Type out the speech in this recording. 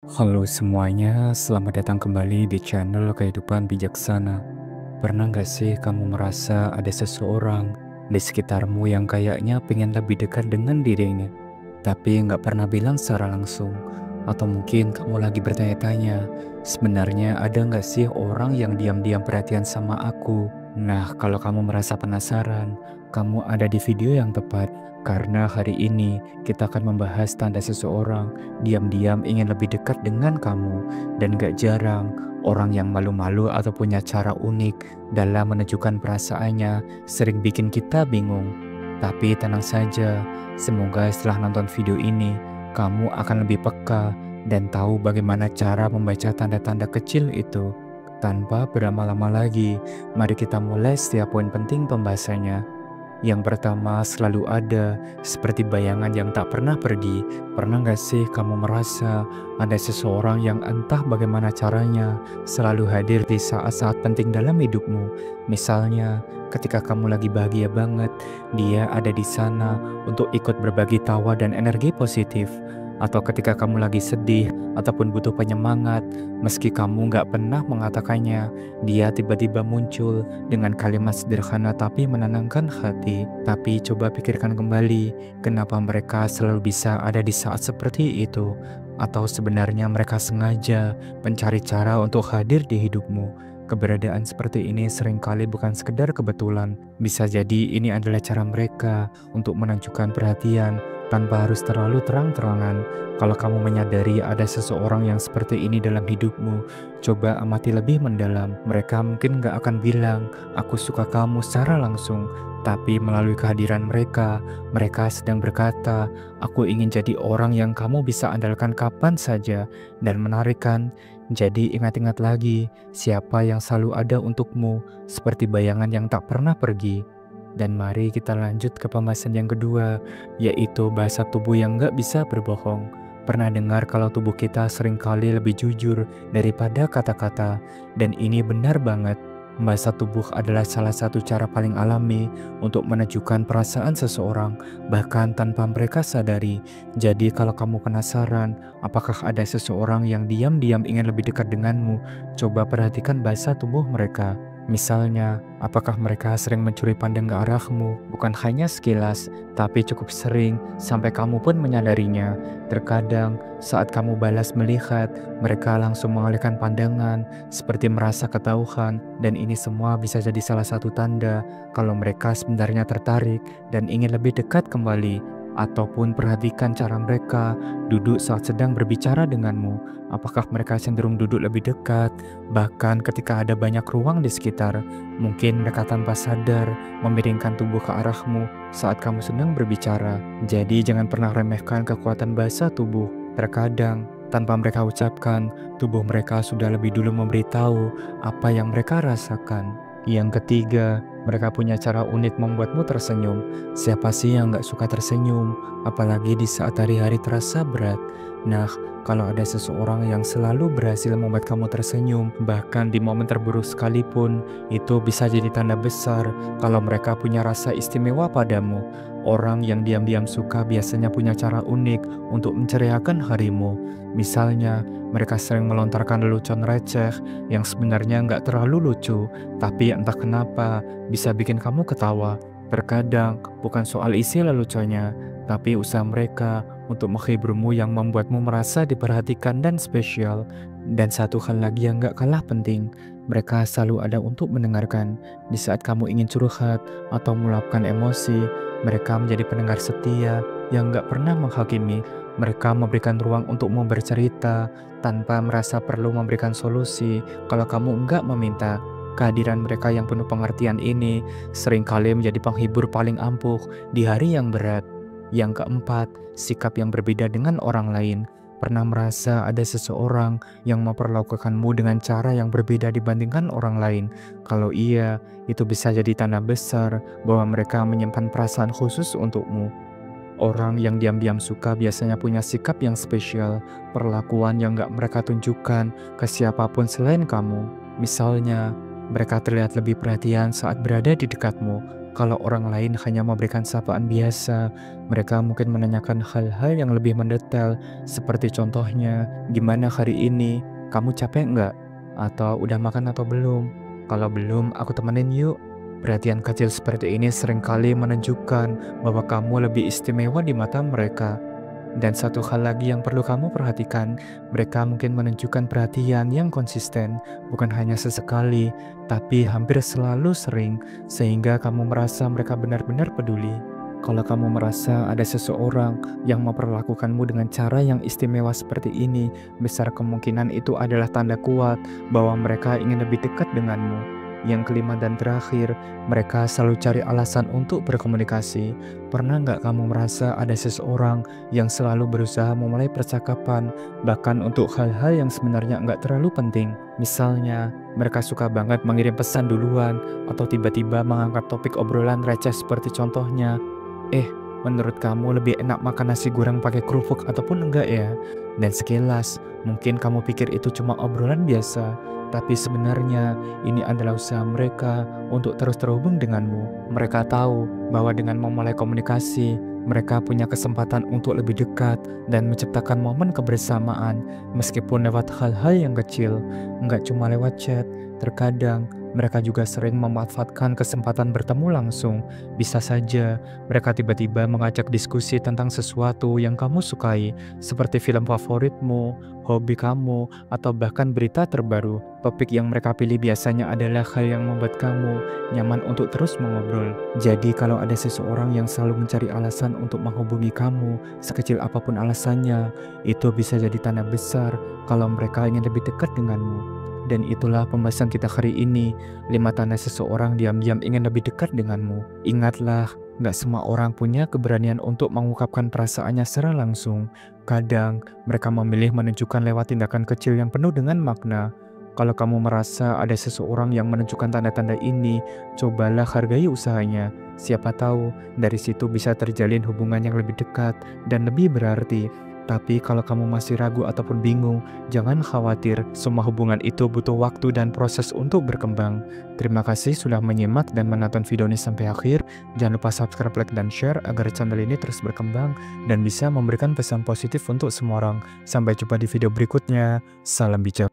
Halo semuanya, selamat datang kembali di channel Kehidupan Bijaksana. Pernah nggak sih kamu merasa ada seseorang di sekitarmu yang kayaknya pengen lebih dekat dengan dirinya, tapi nggak pernah bilang secara langsung? Atau mungkin kamu lagi bertanya-tanya, sebenarnya ada nggak sih orang yang diam-diam perhatian sama aku? Nah, kalau kamu merasa penasaran, kamu ada di video yang tepat. Karena hari ini kita akan membahas tanda seseorang diam-diam ingin lebih dekat dengan kamu, dan gak jarang orang yang malu-malu atau punya cara unik dalam menunjukkan perasaannya sering bikin kita bingung. Tapi tenang saja, semoga setelah nonton video ini kamu akan lebih peka dan tahu bagaimana cara membaca tanda-tanda kecil itu. Tanpa berlama-lama lagi, mari kita mulai setiap poin penting pembahasannya. Yang pertama, selalu ada, seperti bayangan yang tak pernah pergi. Pernah gak sih kamu merasa ada seseorang yang entah bagaimana caranya selalu hadir di saat-saat penting dalam hidupmu? Misalnya, ketika kamu lagi bahagia banget, dia ada di sana untuk ikut berbagi tawa dan energi positif. Atau ketika kamu lagi sedih ataupun butuh penyemangat, meski kamu gak pernah mengatakannya, dia tiba-tiba muncul dengan kalimat sederhana tapi menenangkan hati. Tapi coba pikirkan kembali, kenapa mereka selalu bisa ada di saat seperti itu? Atau sebenarnya mereka sengaja mencari cara untuk hadir di hidupmu? Keberadaan seperti ini seringkali bukan sekedar kebetulan. Bisa jadi ini adalah cara mereka untuk menunjukkan perhatian tanpa harus terlalu terang-terangan. Kalau kamu menyadari ada seseorang yang seperti ini dalam hidupmu, coba amati lebih mendalam. Mereka mungkin gak akan bilang, "Aku suka kamu" secara langsung. Tapi melalui kehadiran mereka, mereka sedang berkata, "Aku ingin jadi orang yang kamu bisa andalkan kapan saja." Dan menarik kan? Jadi ingat-ingat lagi, siapa yang selalu ada untukmu, seperti bayangan yang tak pernah pergi. Dan mari kita lanjut ke pembahasan yang kedua, yaitu bahasa tubuh yang gak bisa berbohong. Pernah dengar kalau tubuh kita seringkali lebih jujur daripada kata-kata, dan ini benar banget. Bahasa tubuh adalah salah satu cara paling alami untuk menunjukkan perasaan seseorang, bahkan tanpa mereka sadari. Jadi kalau kamu penasaran, apakah ada seseorang yang diam-diam ingin lebih dekat denganmu, coba perhatikan bahasa tubuh mereka. Misalnya, apakah mereka sering mencuri pandang ke arahmu, bukan hanya sekilas, tapi cukup sering sampai kamu pun menyadarinya. Terkadang, saat kamu balas melihat, mereka langsung mengalihkan pandangan, seperti merasa ketahuan, dan ini semua bisa jadi salah satu tanda kalau mereka sebenarnya tertarik dan ingin lebih dekat kembali. Ataupun perhatikan cara mereka duduk saat sedang berbicara denganmu. Apakah mereka cenderung duduk lebih dekat, bahkan ketika ada banyak ruang di sekitar? Mungkin mereka tanpa sadar memiringkan tubuh ke arahmu saat kamu sedang berbicara. Jadi jangan pernah remehkan kekuatan bahasa tubuh. Terkadang, tanpa mereka ucapkan, tubuh mereka sudah lebih dulu memberitahu apa yang mereka rasakan. Yang ketiga, mereka punya cara unik membuatmu tersenyum. Siapa sih yang gak suka tersenyum, apalagi di saat hari-hari terasa berat? Nah, kalau ada seseorang yang selalu berhasil membuat kamu tersenyum, bahkan di momen terburuk sekalipun, itu bisa jadi tanda besar kalau mereka punya rasa istimewa padamu. Orang yang diam-diam suka biasanya punya cara unik untuk menceriakan harimu. Misalnya, mereka sering melontarkan lelucon receh yang sebenarnya nggak terlalu lucu, tapi entah kenapa bisa bikin kamu ketawa. Terkadang bukan soal isi leluconnya, tapi usaha mereka untuk menghiburmu yang membuatmu merasa diperhatikan dan spesial. Dan satu hal lagi yang gak kalah penting, mereka selalu ada untuk mendengarkan. Di saat kamu ingin curhat atau meluapkan emosi, mereka menjadi pendengar setia yang gak pernah menghakimi. Mereka memberikan ruang untukmu bercerita tanpa merasa perlu memberikan solusi kalau kamu enggak meminta. Kehadiran mereka yang penuh pengertian ini seringkali menjadi penghibur paling ampuh di hari yang berat. Yang keempat, sikap yang berbeda dengan orang lain. Pernah merasa ada seseorang yang memperlakukanmu dengan cara yang berbeda dibandingkan orang lain? Kalau iya, itu bisa jadi tanda besar bahwa mereka menyimpan perasaan khusus untukmu. Orang yang diam-diam suka biasanya punya sikap yang spesial, perlakuan yang gak mereka tunjukkan ke siapapun selain kamu. Misalnya, mereka terlihat lebih perhatian saat berada di dekatmu, Kalau orang lain hanya memberikan sapaan biasa, mereka mungkin menanyakan hal-hal yang lebih mendetail, seperti contohnya, gimana hari ini? Kamu capek nggak? Atau udah makan atau belum? Kalau belum, aku temenin yuk. Perhatian kecil seperti ini seringkali menunjukkan bahwa kamu lebih istimewa di mata mereka. Dan satu hal lagi yang perlu kamu perhatikan, mereka mungkin menunjukkan perhatian yang konsisten, bukan hanya sesekali, tapi hampir selalu sering, sehingga kamu merasa mereka benar-benar peduli. Kalau kamu merasa ada seseorang yang memperlakukanmu dengan cara yang istimewa seperti ini, besar kemungkinan itu adalah tanda kuat bahwa mereka ingin lebih dekat denganmu. Yang kelima dan terakhir, mereka selalu cari alasan untuk berkomunikasi. Pernah nggak kamu merasa ada seseorang yang selalu berusaha memulai percakapan, bahkan untuk hal-hal yang sebenarnya nggak terlalu penting? Misalnya, mereka suka banget mengirim pesan duluan, atau tiba-tiba mengangkat topik obrolan receh seperti contohnya, menurut kamu lebih enak makan nasi goreng pakai kerupuk ataupun enggak ya? Dan sekilas, mungkin kamu pikir itu cuma obrolan biasa, tapi sebenarnya ini adalah usaha mereka untuk terus terhubung denganmu. Mereka tahu bahwa dengan memulai komunikasi, mereka punya kesempatan untuk lebih dekat dan menciptakan momen kebersamaan, meskipun lewat hal-hal yang kecil, nggak cuma lewat chat. Terkadang, mereka juga sering memanfaatkan kesempatan bertemu langsung. Bisa saja mereka tiba-tiba mengajak diskusi tentang sesuatu yang kamu sukai, seperti film favoritmu, hobi kamu, atau bahkan berita terbaru. Topik yang mereka pilih biasanya adalah hal yang membuat kamu nyaman untuk terus mengobrol. Jadi kalau ada seseorang yang selalu mencari alasan untuk menghubungi kamu, sekecil apapun alasannya, itu bisa jadi tanda besar kalau mereka ingin lebih dekat denganmu. Dan itulah pembahasan kita hari ini, 5 tanda seseorang diam-diam ingin lebih dekat denganmu. Ingatlah, gak semua orang punya keberanian untuk mengungkapkan perasaannya secara langsung. Kadang, mereka memilih menunjukkan lewat tindakan kecil yang penuh dengan makna. Kalau kamu merasa ada seseorang yang menunjukkan tanda-tanda ini, cobalah hargai usahanya. Siapa tahu, dari situ bisa terjalin hubungan yang lebih dekat dan lebih berarti. Tapi kalau kamu masih ragu ataupun bingung, jangan khawatir, semua hubungan itu butuh waktu dan proses untuk berkembang. Terima kasih sudah menyimak dan menonton video ini sampai akhir. Jangan lupa subscribe, like, dan share agar channel ini terus berkembang dan bisa memberikan pesan positif untuk semua orang. Sampai jumpa di video berikutnya. Salam bijak.